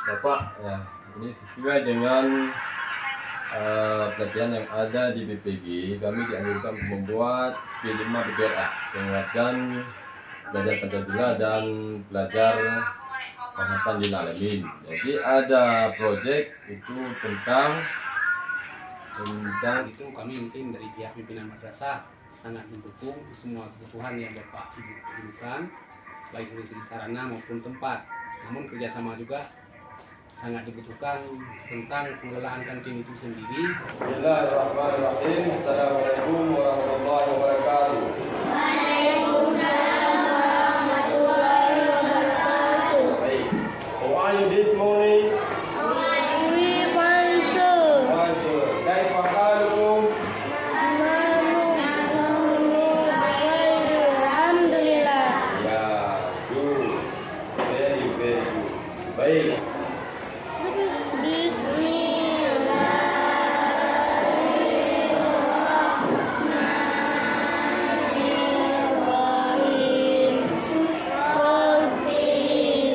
Bapak, ya, ini sesuai dengan pelatihan yang ada di BPG, kami dianjurkan untuk membuat P5 BPRA, penguatan belajar Pancasila dan belajar Rahmatan lil Alamin. Jadi ada proyek itu tentang itu kami mungkin dari pihak pimpinan madrasah sangat mendukung semua kebutuhan yang Bapak Ibu butuhkan, baik dari segi sarana maupun tempat. Namun kerjasama juga sangat dibutuhkan tentang pengelolaan kantin itu sendiri. Bismillahirrahmanirrahim. Assalamualaikum warahmatullahi wabarakatuh. Waalaikumsalam warahmatullahi wabarakatuh. Baik. How are you this morning? We fine, sir. Kaifa halukum? Alhamdulillah. Ya, good. Very good. Baik. Bismillahirrahmanirrahim. Rabbi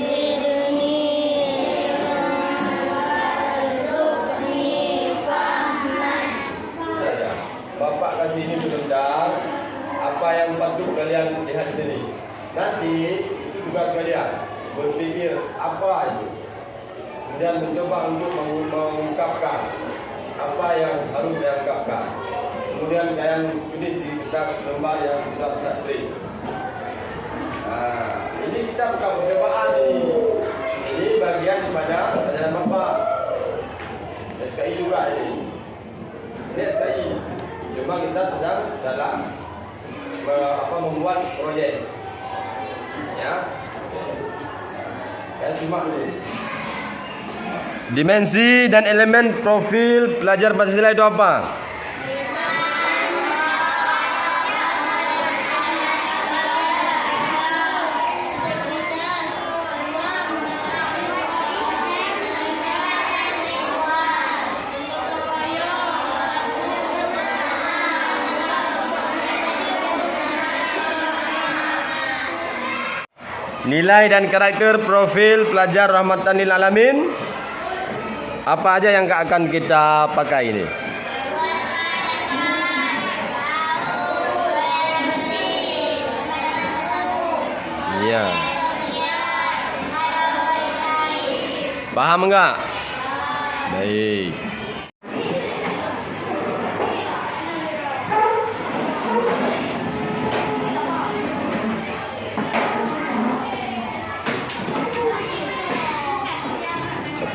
zidni warzuqni fahman. Ya. Bapak kasih ini sebentar. Apa yang patut kalian lihat di sini? Nanti itu tugas kalian berpikir apa itu, kemudian mencoba untuk mengungkapkan apa yang harus saya ungkapkan. Kemudian kalian tulis di kertas lembar yang sudah saya print. Nah, ini kita bukan percobaan ini. Ini bagian daripada pelajaran Bapak. SKI juga ini. Ini SKI. Cuma kita sedang dalam membuat proyek. Ya. Saya simak dulu. Dimensi dan elemen profil pelajar Pancasila itu apa? Nilai dan karakter profil pelajar Rahmatan lil Alamin. Apa aja yang akan kita pakai ini? Iya. Paham enggak? Baik.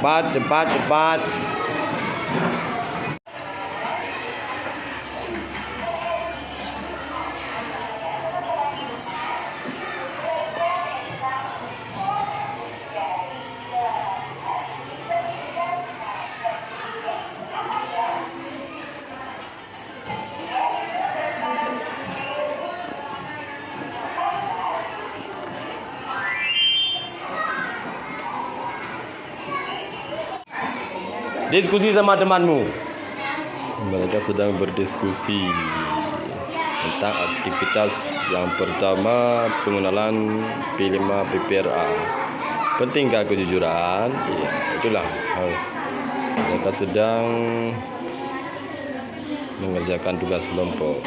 Cepat, cepat, cepat. Diskusi sama temanmu. Mereka sedang berdiskusi tentang aktivitas yang pertama, pengenalan P5 PPRA. Pentingkah kejujuran? Iya, itulah. Mereka sedang mengerjakan tugas kelompok.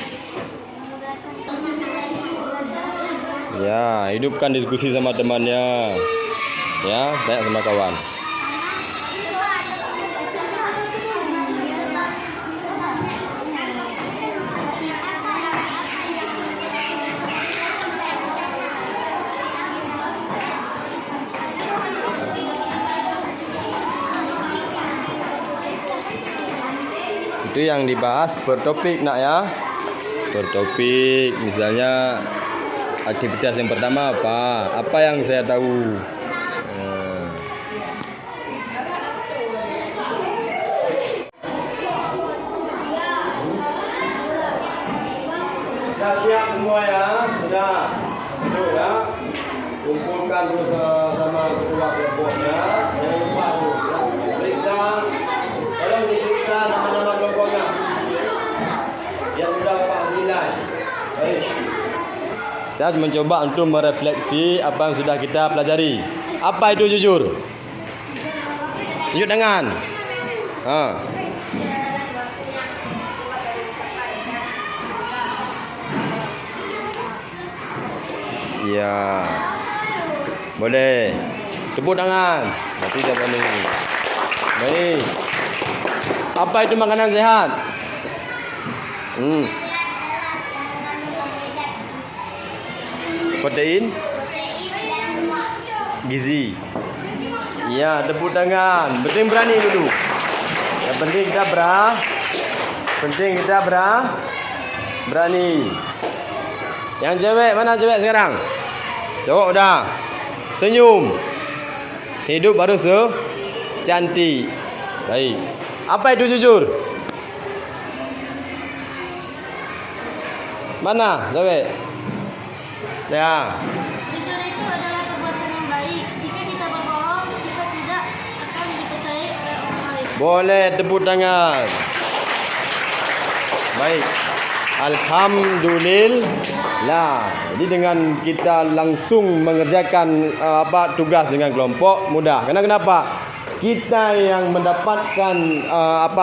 Ya, hidupkan diskusi sama temannya. Ya, banyak sama kawan. Itu yang dibahas per topik nak ya. Per topik, misalnya aktivitas yang pertama apa? Apa yang saya tahu? Sudah siap semua ya? Sudah. Duduk ya. Kumpulkan dulu sama ketua kelompoknya. Jangan lupa tuh. Periksa. Tolong diperiksa nama-nama kelompoknya. Yang sudah Bapak nilai. Baik. Kita mencoba untuk merefleksi apa yang sudah kita pelajari. Apa itu jujur? Tunjuk tangan. Ha. Ya. Boleh. Tepuk tangan. Nanti dah boleh. Baik. Apa itu makanan sehat? Protein, gizi. Ya, tepuk tangan. Penting berani dulu. Yang penting kita berani. Yang cewek, mana cewek sekarang? Cowok dah. Senyum. Hidup baru cantik. Baik. Apa itu jujur? Mana cewek? Ya. Jujur itu adalah perbuatan yang baik. Jika kita berbohong, kita tidak akan dipercayai oleh orang lain. Boleh tepuk tangan. Baik. Alhamdulillah. Jadi dengan kita langsung mengerjakan tugas dengan kelompok mudah. Kenapa? Kita yang mendapatkan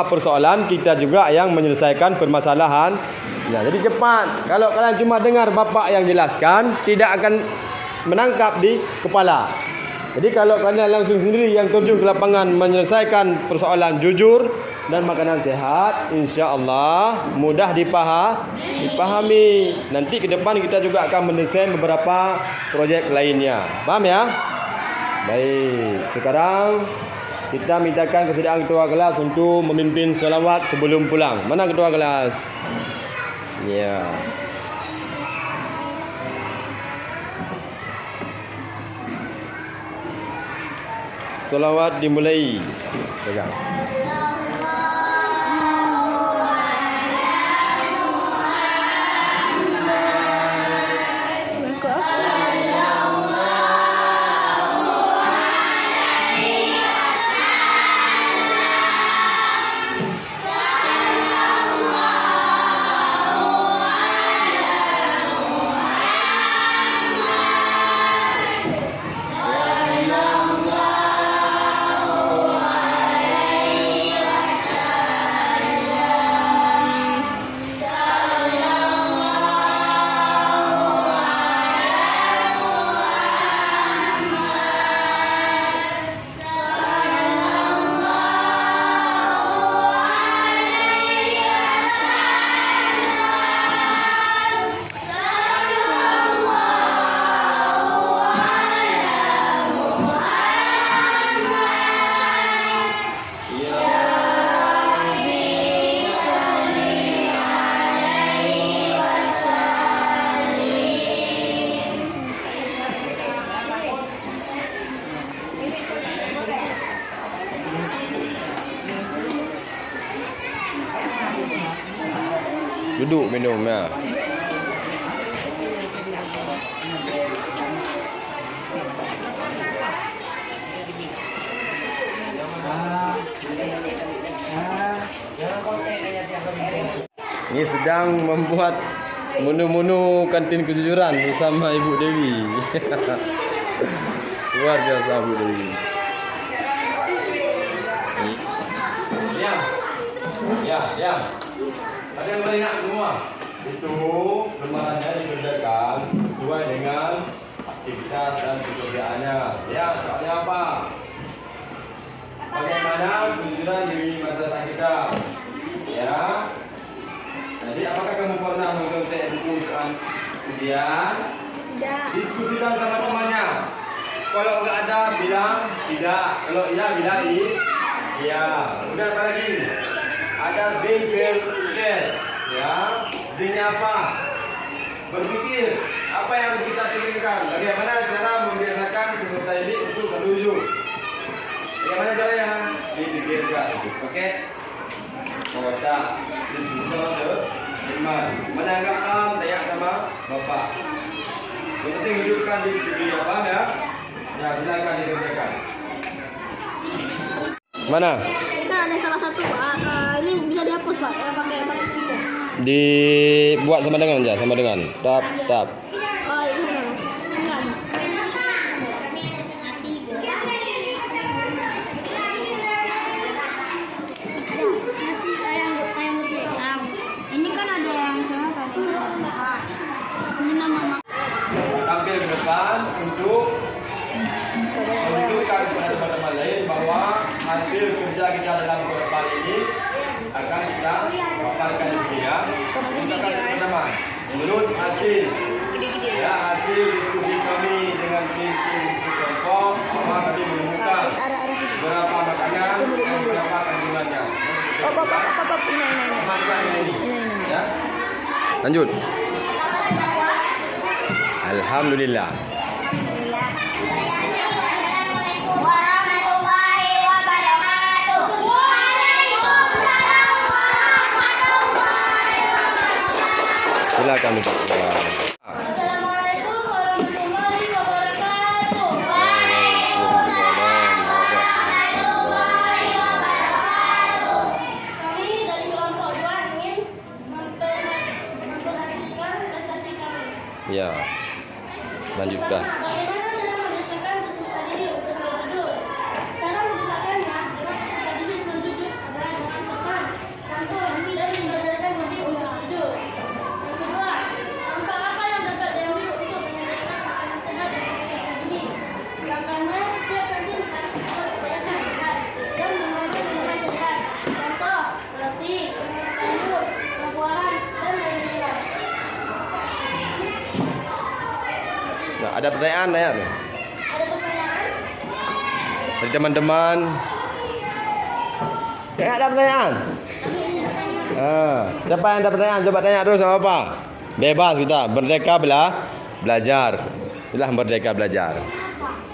persoalan, kita juga yang menyelesaikan permasalahan. Ya, jadi cepat. Kalau kalian cuma dengar bapak yang jelaskan, tidak akan menangkap di kepala. Jadi kalau kalian langsung sendiri yang terjun ke lapangan menyelesaikan persoalan jujur dan makanan sehat, insya-Allah mudah dipahami. Nanti ke depan kita juga akan mendesain beberapa projek lainnya. Paham ya? Baik. Sekarang kita mintakan kesediaan ketua kelas untuk memimpin selawat sebelum pulang. Mana ketua kelas? Ya. Selawat dimulai. Pegang. Duduk minum ya. Ini sedang membuat menu-menu kantin kejujuran bersama Ibu Dewi. Luar biasa Bu Dewi. Ya. Ada yang melihat semua? Itu lembarannya dikerjakan sesuai dengan aktivitas dan pekerjaannya. Ya, soalnya apa? Bagaimana kejujuran di madrasah kita? Ya. Jadi apakah kamu pernah mengontek buku soal ujian? Tidak. Diskusikan sama temannya. Kalau enggak ada bilang tidak. Kalau iya bilang iya. Udah apa lagi? Ada behavior share, ya. D-nya apa? Berpikir apa yang harus kita pikirkan. Bagaimana cara membiasakan peserta ini untuk menuju. Bagaimana caranya? Dipikirkan. Oke. Membaca diskusi teman. Mana yang enggak paham, tanya sama bapak. Yang penting hidupkan diskusinya, paham ya? Ya, silakan dikerjakan. Mana? Kita ada salah satu Pak. Ini bisa dihapus Pak. Pakai stiker. Dibuat sama dengan aja, sama dengan. Tap. Oh, ini benar. kerja kita dalam minggu depan ini akan kita paparkan di sini ya. Teman-teman, menurut hasil diskusi kami dengan tim sekelompok, Mama tadi menemukan beberapa makanan dan beberapa kandungannya. Ya. Lanjut. Alhamdulillah. Silakan. Assalamualaikum warahmatullahi wabarakatuh. Kami dari kelompok 2 ingin memperhasilkan prestasi kami. Ya. Lanjutkan. Bagaimana cara membiasakan peserta didik untuk selalu jujur? Cara membiasakannya dengan peserta didik selalu jujur adalah dengan sopan, santun, dan mengajarkan motif untuk jujur. Yang kedua, langkah apa yang dapat diambil untuk menyadarkan makanan sehat untuk peserta didik? Langkahnya, setiap kantin harus membuat kebanyakan sehat dan mengambil minuman sehat. Contoh, roti, sayur, buah-buahan, dan lain-lain. Nah, ada pertanyaan ya? Ada pertanyaan? Dari teman-teman. Ada pertanyaan? Siapa yang ada pertanyaan? Coba tanya terus sama Bapak. Bebas kita, merdeka belajar. Itulah merdeka belajar.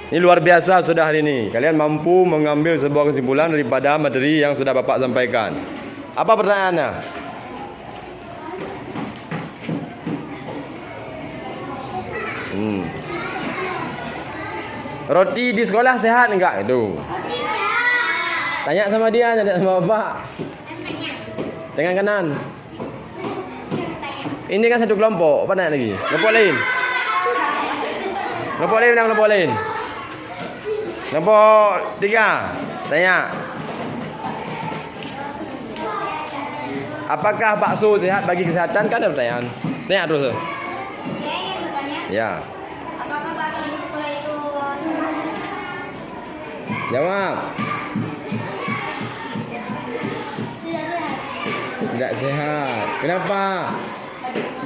Ini luar biasa sudah hari ini. Kalian mampu mengambil sebuah kesimpulan daripada materi yang sudah Bapak sampaikan. Apa pertanyaannya? Roti di sekolah sehat enggak itu? Tanya sama dia, tanya sama Bapak. Tangan kanan. Ini kan satu kelompok, apa tanya lagi? Kelompok lain. Kelompok lain, kelompok lain. Kelompok 3. Tanya. Apakah bakso sehat bagi kesehatan? Kan ada pertanyaan. Tanya terus. Saya ingin bertanya, Ya. apakah bakso di sekolah itu sehat? Jawab. Tidak sehat. Tidak sehat. Kenapa?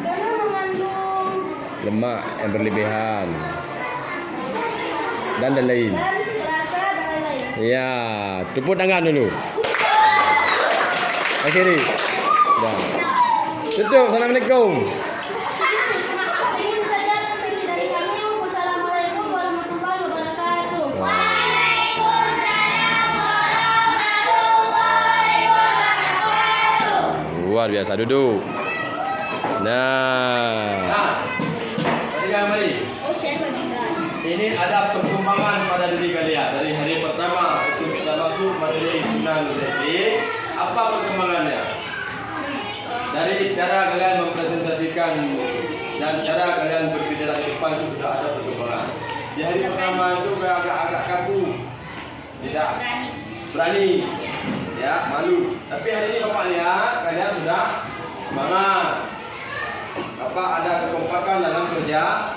Karena mengandung Lemak yang berlebihan. Dan lain-lain. dan rasa dan lain-lain. Ya, tepuk tangan dulu. Akhiri. Dah. Tutup. Assalamualaikum. Ini saja sesi dari kami. Wassalamualaikum warahmatullahi wabarakatuh. Luar biasa, duduk. Nah, kembali. Oh, saya juga. Ini ada perkembangan pada diri kalian dari hari pertama itu kita masuk materi Sunan Basic. Apa perkembangannya? Dari cara kalian mempresentasikan dan cara kalian berbicara di depan itu sudah ada perkembangan. Di hari pertama itu agak kaku, tidak berani, ya malu. Tapi hari ini Bapak lihat kalian sudah semangat. Bapak ada kekompakan dalam kerja